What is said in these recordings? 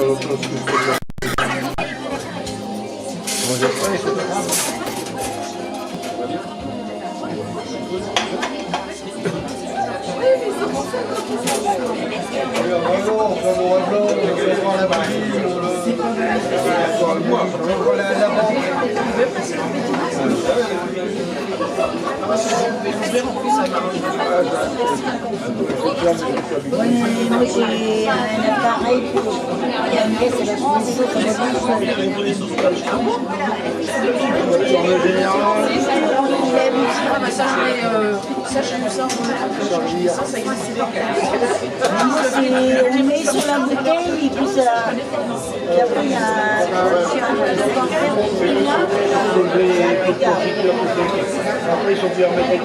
Moi j'ai un appareil pour regarder, c'est la chanson que on met sur la bouteille et puis ça. Et après il y a après ils sont plus hermétiques.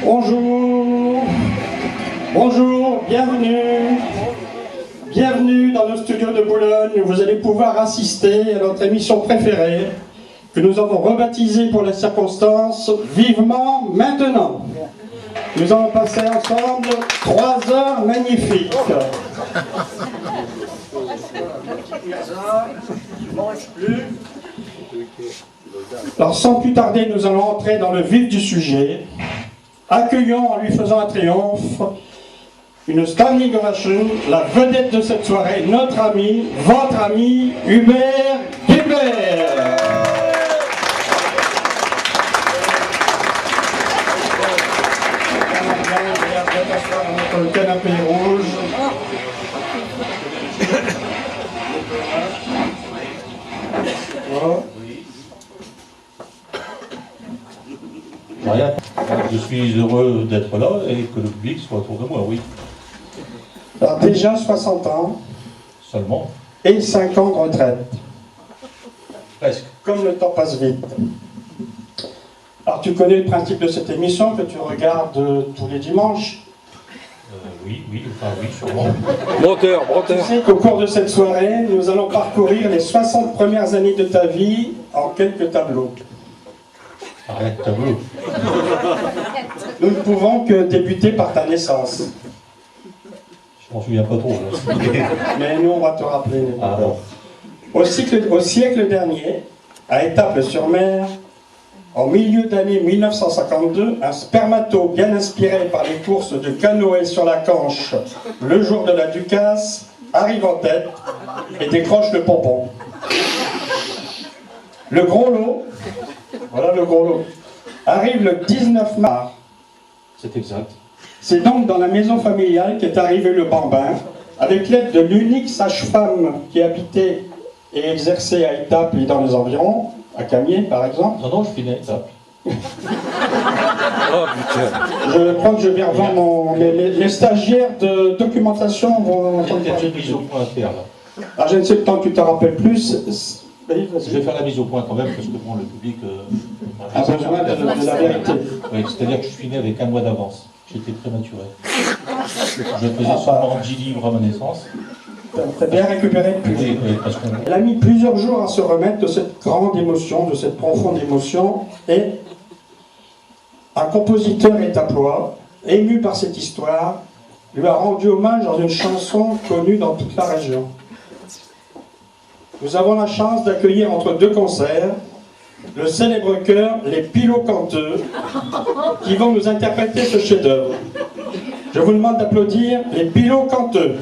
Bonjour, bonjour, bienvenue dans nos studios de Boulogne où vous allez pouvoir assister à notre émission préférée que nous avons rebaptisée pour les circonstances Vivement Maintenant. Nous allons passer ensemble 3 heures magnifiques. Alors sans plus tarder, nous allons entrer dans le vif du sujet. Accueillons en lui faisant un triomphe une standing ovation, la vedette de cette soirée, notre ami, votre ami, Hubert Guébert. Dans le canapé rouge. Voilà. Rien. Je suis heureux d'être là et que le public soit autour de moi, oui. Alors déjà 60 ans. Seulement. Et 5 ans de retraite. Presque. Comme le temps passe vite. Alors tu connais le principe de cette émission que tu regardes tous les dimanches. Oui, sûrement. Broteur. Tu sais qu'au cours de cette soirée, nous allons parcourir les 60 premières années de ta vie en quelques tableaux. Arrête, tableau. Nous ne pouvons que débuter par ta naissance. Je m'en souviens pas trop. Là. Mais nous, on va te rappeler. Ah, bon. Au siècle dernier, à Étaples-sur-Mer, en milieu d'année 1952, un spermato bien inspiré par les courses de canoë sur la Canche le jour de la Ducasse arrive en tête et décroche le pompon. Le gros lot, voilà le gros lot, arrive le 19 mars. C'est exact. C'est donc dans la maison familiale qu'est arrivé le bambin, avec l'aide de l'unique sage-femme qui habitait et exerçait à Étaples et dans les environs, à Camiers par exemple. Non, je finis à Étaples. Oh putain. Je crois que je vais revendre les stagiaires de documentation vont entendre J'ai parler une mise au point à faire là. Ah, je ne sais pas que tu t'en rappelles plus. Je vais faire la mise au point quand même parce que bon, le public a besoin de la vérité. Oui, c'est-à-dire que je suis né avec 1 mois d'avance. J'étais prématuré. Je faisais seulement 10 livres à ma naissance. Tu as bien récupéré le public. Oui, parce qu'on... Elle a mis plusieurs jours à se remettre de cette grande émotion, de cette profonde émotion, et un compositeur étaplois, ému par cette histoire, lui a rendu hommage dans une chanson connue dans toute la région. Nous avons la chance d'accueillir entre 2 concerts le célèbre chœur Les Pilots Canteux qui vont nous interpréter ce chef-d'œuvre. Je vous demande d'applaudir Les Pilots Canteux.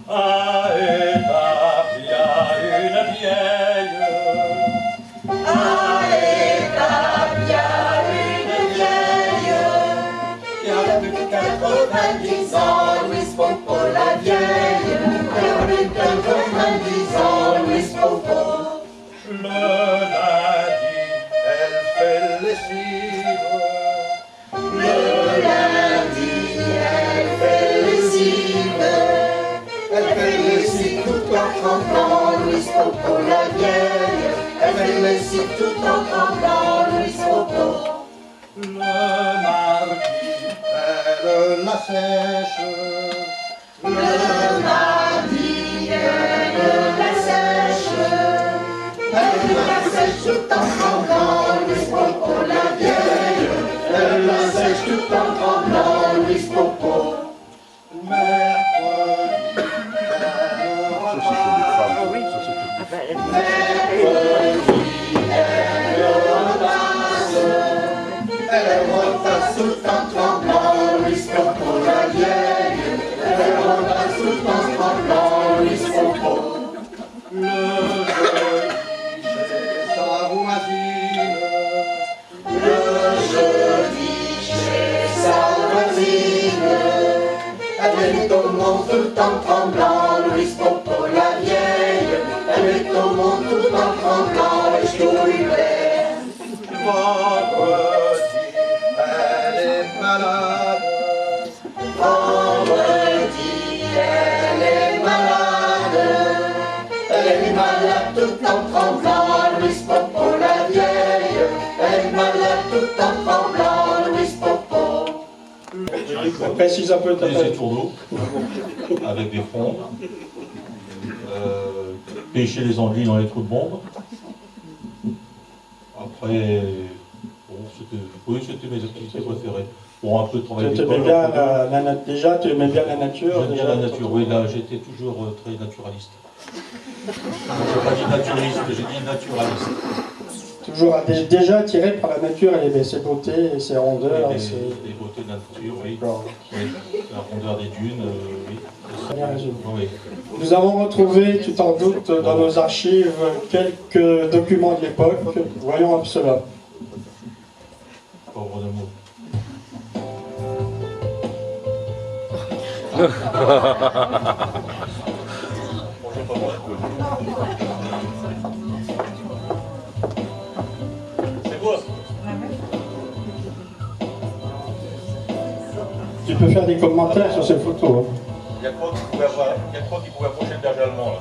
À Étaples, il y a une vieille. À Étaples, il y a une vieille qui a plus de 90 ans, Louise Popo la vieille. Elle a plus de 90 ans, Louise Popo. Le lundi, elle fait les civres. Le lundi, elle fait les cimes. Elle fait les cimes tout en tremblant, Louise Popo la vieille. Elle fait les cimes tout en tremblant, Louise Popo. Le mardi, elle la sèche. Le mardi, elle la sèche. Elle la sèche tout en tremblant, Louise Popo la vieille. Elle la sèche tout en tremblant, Louise Popo. Mercredi, elle ramasse. Elle repasse tout en tremblant, Louise Popo la vieille. Elle repasse tout en tremblant, Louise Popo. Le jeudi, chez sa voisine. Le jeudi, chez sa voisine, elle est au monde tout en tremblant, Louise Popo la vieille. Elle est au monde tout en tremblant, et je trouve Vendredi, elle est malade. vendredi, elle est malade. Elle est malade tout en tremblant, Louise Popo la vieille. Elle est malade tout en tremblant, Louise Popo. Précise un peu ta Des étourneaux avec des frondes. Pêcher les anguilles dans les trous de bombe. Après, bon, c'était mes activités préférées. Bon, un peu de travail Tu aimais d'école. bien déjà, tu aimais bien la nature. J'aime bien la nature, oui, là j'étais toujours très naturaliste. J'ai pas dit naturiste, j'ai dit naturaliste. Toujours déjà attiré par la nature et ses beautés et ses rondeurs. Les beautés de la nature, oui. Oui. La rondeur des dunes, oui. Bien résumé. Oui. Nous avons retrouvé, tu t'en doutes, dans nos archives quelques documents de l'époque. Voyons un peu cela. Pauvre d'amour. C'est beau. Tu peux faire des commentaires sur ces photos. Hein. Il y a quoi qui pouvait approcher le berger allemand là.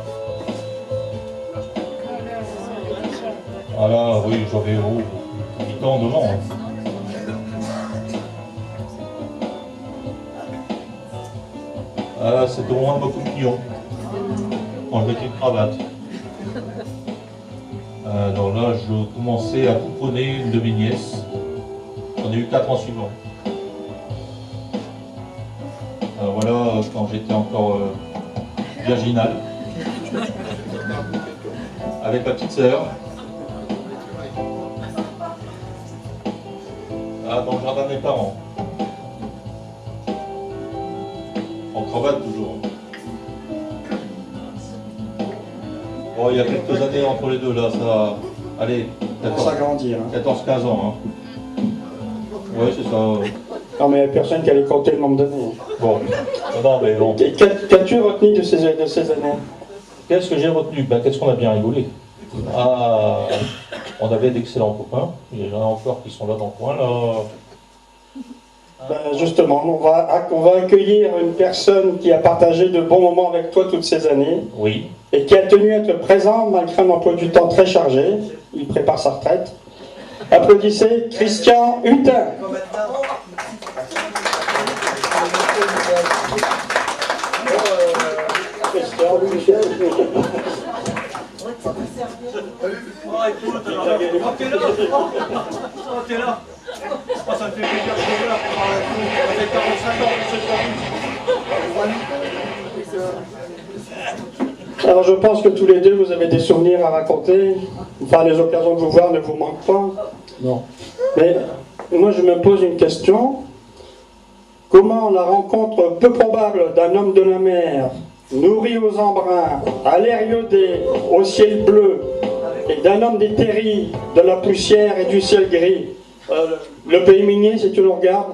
Ah là, oui, j'avais 8 ans devant. Hein. Ah là, c'était au moins de beaucoup de millions. Quand je mettais une cravate. Alors là, je commençais à couponner une de mes nièces. J'en ai eu 4 ans suivants. Voilà, quand j'étais encore virginal. Avec ma petite sœur. Ah, dans le jardin de mes parents. En cravate toujours. Bon, il y a quelques années entre les deux, là, ça... Allez, Ça grandir. Hein. 14-15 ans. Hein. Oui, c'est ça. Non, mais il n'y a personne qui allait compter le nombre d'années. Bon, non, mais bon. Qu'as-tu retenu de ces années? Qu'est-ce que j'ai retenu? Ben, qu'est-ce qu'on a bien rigolé. Ah, on avait d'excellents copains. Il y en a encore qui sont là dans le coin, là. Ben, justement, on va accueillir une personne qui a partagé de bons moments avec toi toutes ces années Oui. et qui a tenu à être présent malgré un emploi du temps très chargé. Il prépare sa retraite. Applaudissez Christian Hutin. T'es là. Oh, ça me fait plaisir de te voir. Ça fait 45 ans que je Alors je pense que tous les deux vous avez des souvenirs à raconter. Enfin, les occasions de vous voir ne vous manquent pas. Non. Mais moi je me pose une question. Comment la rencontre peu probable d'un homme de la mer, nourri aux embruns, à l'air iodé, au ciel bleu, et d'un homme des terris, de la poussière et du ciel gris. Le pays minier, si tu nous regardes.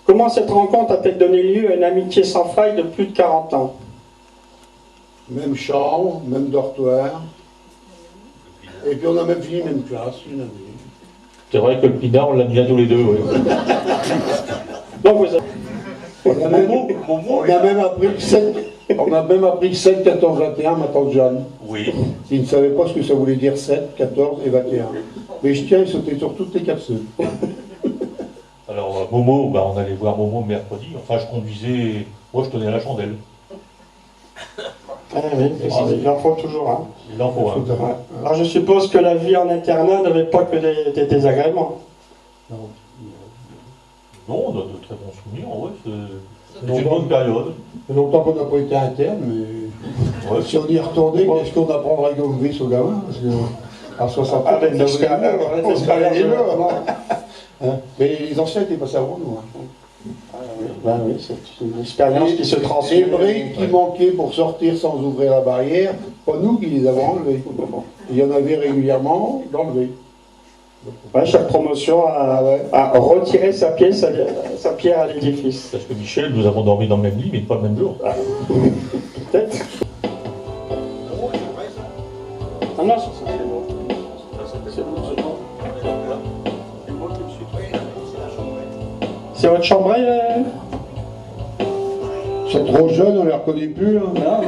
Comment cette rencontre a-t-elle donné lieu à une amitié sans faille de plus de 40 ans? Même chambre, même dortoir. Et puis on a même fini même classe, une année. C'est vrai que le pinard, on l'a bien tous les deux, oui. Donc vous avez... On a même appris que 7, 14, 21, ma tante Jeanne. Oui. Ils ne savaient pas ce que ça voulait dire 7, 14 et 21. Mais je tiens, ils sautaient sur toutes les capsules. Alors, Momo, bah, on allait voir Momo mercredi. Enfin, je conduisais, moi je tenais la chandelle. Ah oui, il en faut toujours un. Il en faut un. Ouais. Alors je suppose que la vie en internat n'avait pas que des désagréments. Non, on a de très bons souvenirs, ouais, c'est une bonne période. Ça fait longtemps qu'on n'a pas été interne, mais Ouais. si on y retournait, qu'est-ce qu'on apprendrait comme vie aux gamins? Parce que à 60 ans, Avec on l'expérience, hein. Mais les anciens n'étaient pas ça avant nous. Hein. Ben oui, c'est une expérience qui se transmet. Les briques qui manquaient pour sortir sans ouvrir la barrière, pas nous qui les avons enlevées. Il y en avait régulièrement d'enlevés. Ouais, chaque promotion a retiré sa pierre à l'édifice. Parce que Michel, nous avons dormi dans le même lit, mais pas le même jour. Peut-être. Ah non, c'est bon. C'est votre chambrée Ils sont trop jeunes, on ne les reconnaît plus. Hein. Non. Ouais.